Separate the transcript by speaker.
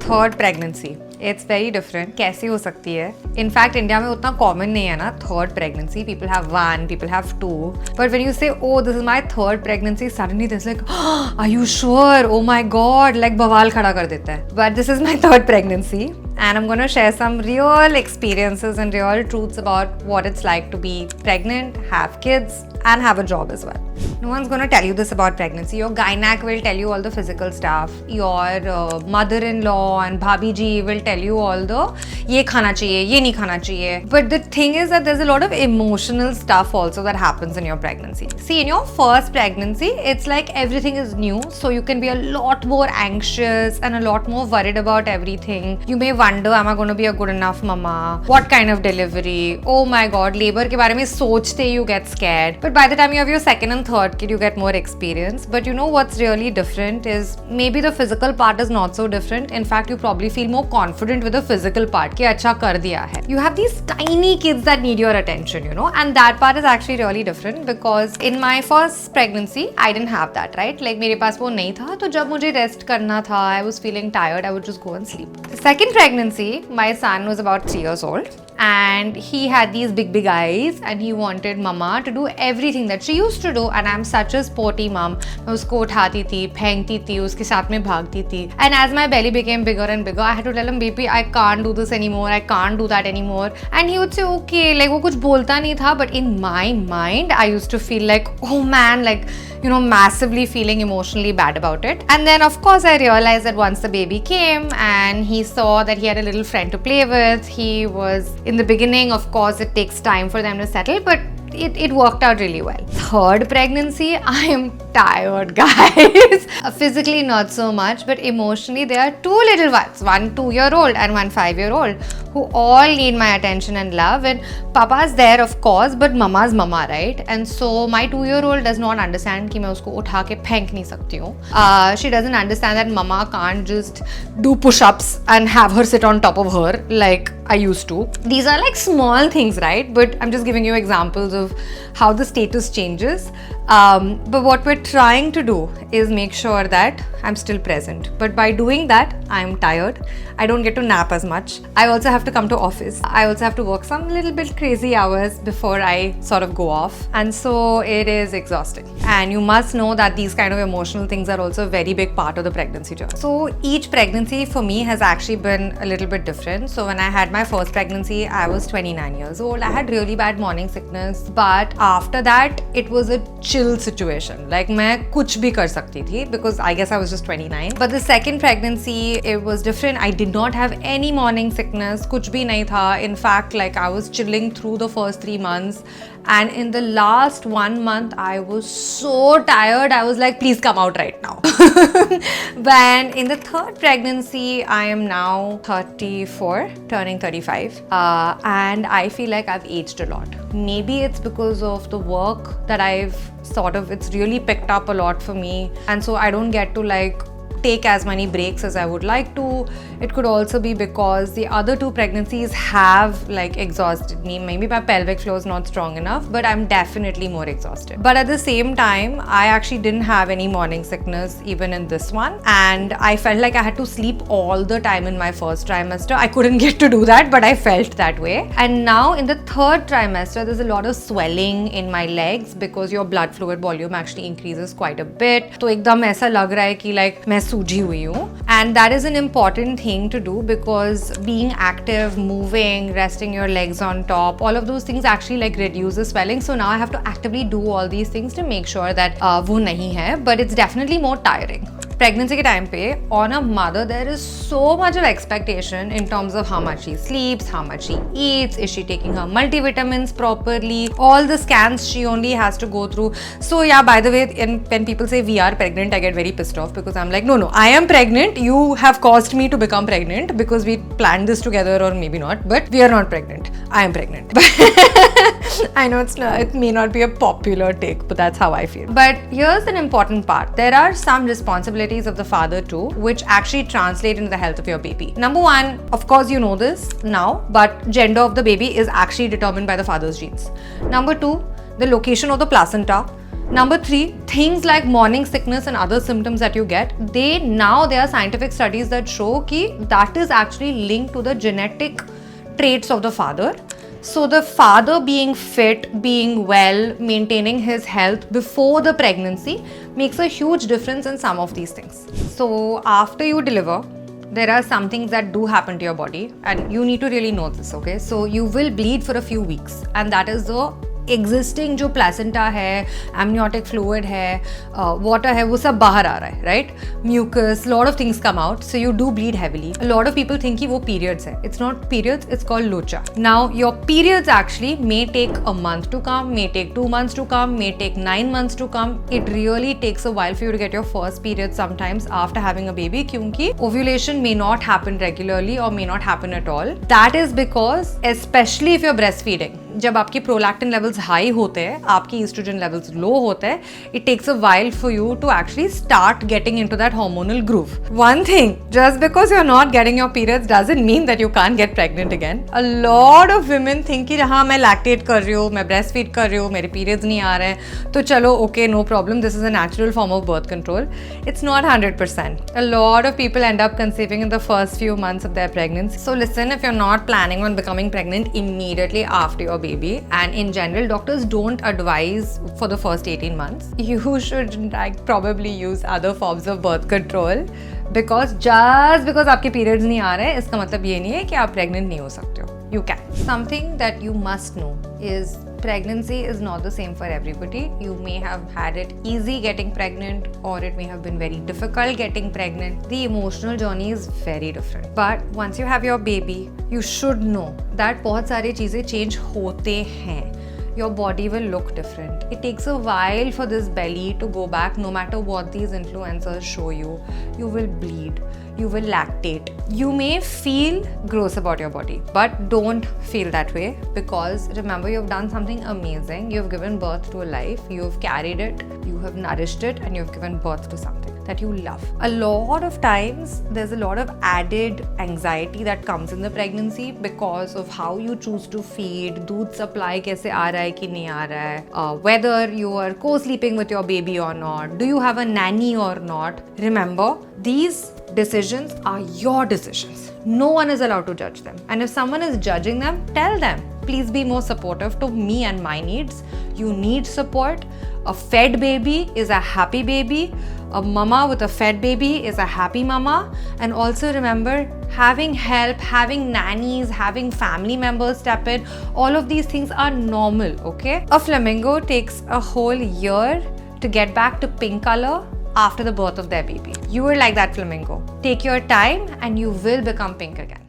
Speaker 1: Third pregnancy it's very different. कैसी हो सकती है? इनफैक्ट इंडिया में उतना कॉमन नहीं है ना third pregnancy. People have one, people have two, but when you say oh this is my third pregnancy, suddenly this like are you sure? Oh my god, like बवाल खड़ा कर देता है. But this is my third pregnancy and I'm going to share some real experiences and real truths about what it's like to be pregnant, have kids, and have a job as well. No one's going to tell you this about pregnancy. Your gynac will tell you all the physical stuff. Your mother-in-law and bhabhi ji will tell you all the ye khana chahiye, ye nahi khana chahiye. But the thing is that there's a lot of emotional stuff also that happens in your pregnancy. See, in your first pregnancy, it's like everything is new, so you can be a lot more anxious and a lot more worried about everything. You may wonder, am I going to be a good enough mama? What kind of delivery? Oh my god, labor के बारे में सोचते you get scared. But by the time you have your second and third kid, you get more experience. But you know what's really different is maybe the physical part is not so different. In fact, you probably feel more confident with the physical part कि अच्छा कर दिया है. You have these tiny kids that need your attention, you know, and that part is actually really different because in my first pregnancy, I didn't have that, right? Like मेरे पास वो नहीं था, तो जब मुझे rest करना था, I was feeling tired, I would just go and sleep. The second pregnancy, my son was about 3 years old. And he had these big eyes and he wanted mama to do everything that she used to do, and I'm such a sporty mom. मैं उसको उठाती थी, फेंकती थी, उसके साथ में भागती थी. And as my belly became bigger and bigger, I had to tell him, baby, I can't do this anymore, I can't do that anymore. And he would say, okay, like वो कुछ बोलता नहीं था, but in my mind, I used to feel like, oh man, like, you know, massively feeling emotionally bad about it. And then of course I realized that once the baby came and he saw that he had a little friend to play with, he was, in the beginning, of course it takes time for them to settle, but it worked out really well. Third pregnancy, I am tired, guys. Physically not so much, but emotionally there are two little ones, one 2-year-old and one 5-year-old, who all need my attention and love. And papa's there of course, but mama's mama, right? And so my 2-year-old does not understand कि मैं उसको उठा के फेंक नहीं सकती हूँ. She doesn't understand that mama can't just do push-ups and have her sit on top of her like I used to. These are like small things, right? But I'm just giving you examples of how the status changes. But what we're trying to do is make sure that I'm still present. But by doing that, I'm tired. I don't get to nap as much. I also have to come to office. I also have to work some little bit crazy hours before I sort of go off. And so it is exhausting. And you must know that these kind of emotional things are also a very big part of the pregnancy journey. So each pregnancy for me has actually been a little bit different. So when I had my first pregnancy, I was 29 years old. I had really bad morning sickness. But after that, it was a chill situation. Like मैं कुछ भी कर सकती थी because I guess I was just 29. But the second pregnancy, it was different. I did not have any morning sickness. कुछ भी नहीं था. In fact, like I was chilling through the first 3 months. And in the last 1 month, I was so tired. I was like, please come out right now. When in the third pregnancy, I am now 34, turning 35. And I feel like I've aged a lot. Maybe it's because of the work that it's really picked up a lot for me. And so I don't get to like take as many breaks as I would like to. It could also be because the other 2 pregnancies have like exhausted me. Maybe my pelvic floor is not strong enough, but I'm definitely more exhausted. But at the same time, I actually didn't have any morning sickness even in this one. And I felt like I had to sleep all the time in my first trimester. I couldn't get to do that, but I felt that way. And now in the third trimester, there's a lot of swelling in my legs because your blood fluid volume actually increases quite a bit. तो एकदम ऐसा लग रहा है कि like मैं सूजी हुई हूँ. And that is an important thing to do because being active, moving, resting your legs on top, all of those things actually like reduce the swelling. So now I have to actively do all these things to make sure that वो नहीं है, but it's definitely more tiring. Pregnancy के time पे on a mother there is so much of expectation in terms of how much she sleeps, how much she eats, is she taking her multivitamins properly, all the scans she only has to go through. So yeah, by the way, when people say we are pregnant, I get very pissed off because I'm like, no, I am pregnant. You have caused me to become pregnant because we planned this together, or maybe not, but we are not pregnant. I am pregnant. I know it may not be a popular take, but that's how I feel. But here's an important part. There are some responsibilities of the father too, which actually translate into the health of your baby. Number 1, of course you know this now, but gender of the baby is actually determined by the father's genes. Number 2, the location of the placenta. Number 3, things like morning sickness and other symptoms that you get, there are scientific studies that show that is actually linked to the genetic traits of the father. So the father being fit, being well, maintaining his health before the pregnancy makes a huge difference in some of these things. So after you deliver, there are some things that do happen to your body and you need to really know this, okay? So you will bleed for a few weeks, and that is the existing जो placenta है, amniotic fluid है, water है, वो सब बाहर आ रहा है, right? Mucus, lot of things come out, so you do bleed heavily. A lot of people think कि वो periods है. It's not periods, it's called locha. Now your periods actually may take a month to come, may take 2 months to come, may take 9 months to come. It really takes a while for you to get your first period sometimes after having a baby, क्योंकि ovulation may not happen regularly or may not happen at all. That is because, especially if you're breastfeeding, जब आपकी prolactin levels high होते हैं, आपकी oestrogen levels low होते हैं, it takes a while for you to actually start getting into that hormonal groove. One thing, just because you are not getting your periods doesn't mean that you can't get pregnant again. A lot of women think कि हाँ मैं lactate कर रही हूँ, मैं breast feed कर रही हूँ, मेरे पीरियड्स नहीं आ रहे हैं, तो चलो okay no problem, this is a natural form of birth control. It's not 100%. A lot of people end up conceiving in the first few months of their pregnancy. So listen, if you are not planning on becoming pregnant immediately after your baby, and in general doctors don't advise for the first 18 months, you should probably use other forms of birth control, because just because आपके periods नहीं आ रहे हैं इसका मतलब ये नहीं है कि आप pregnant नहीं हो सकते हो. You can. Something that you must know is pregnancy is not the same for everybody. You may have had it easy getting pregnant, or it may have been very difficult getting pregnant. The emotional journey is very different. But once you have your baby, you should know that बहुत सारी चीज़ें change होते हैं. Your body will look different. It takes a while for this belly to go back, no matter what these influencers show you. You will bleed. You will lactate. You may feel gross about your body, but don't feel that way, because remember, you've done something amazing. You've given birth to a life. You've carried it. You have nourished it, and you've given birth to something that you love. A lot of times, there's a lot of added anxiety that comes in the pregnancy because of how you choose to feed. दूध supply कैसे आ रहा है कि नहीं आ रहा है? Whether you are co-sleeping with your baby or not. Do you have a nanny or not? Remember, these decisions are your decisions. No one is allowed to judge them. And if someone is judging them, tell them. Please be more supportive to me and my needs. You need support. A fed baby is a happy baby. A mama with a fed baby is a happy mama. And also remember, having help, having nannies, having family members step in, all of these things are normal, okay? A flamingo takes a whole year to get back to pink color after the birth of their baby. You are like that flamingo. Take your time and you will become pink again.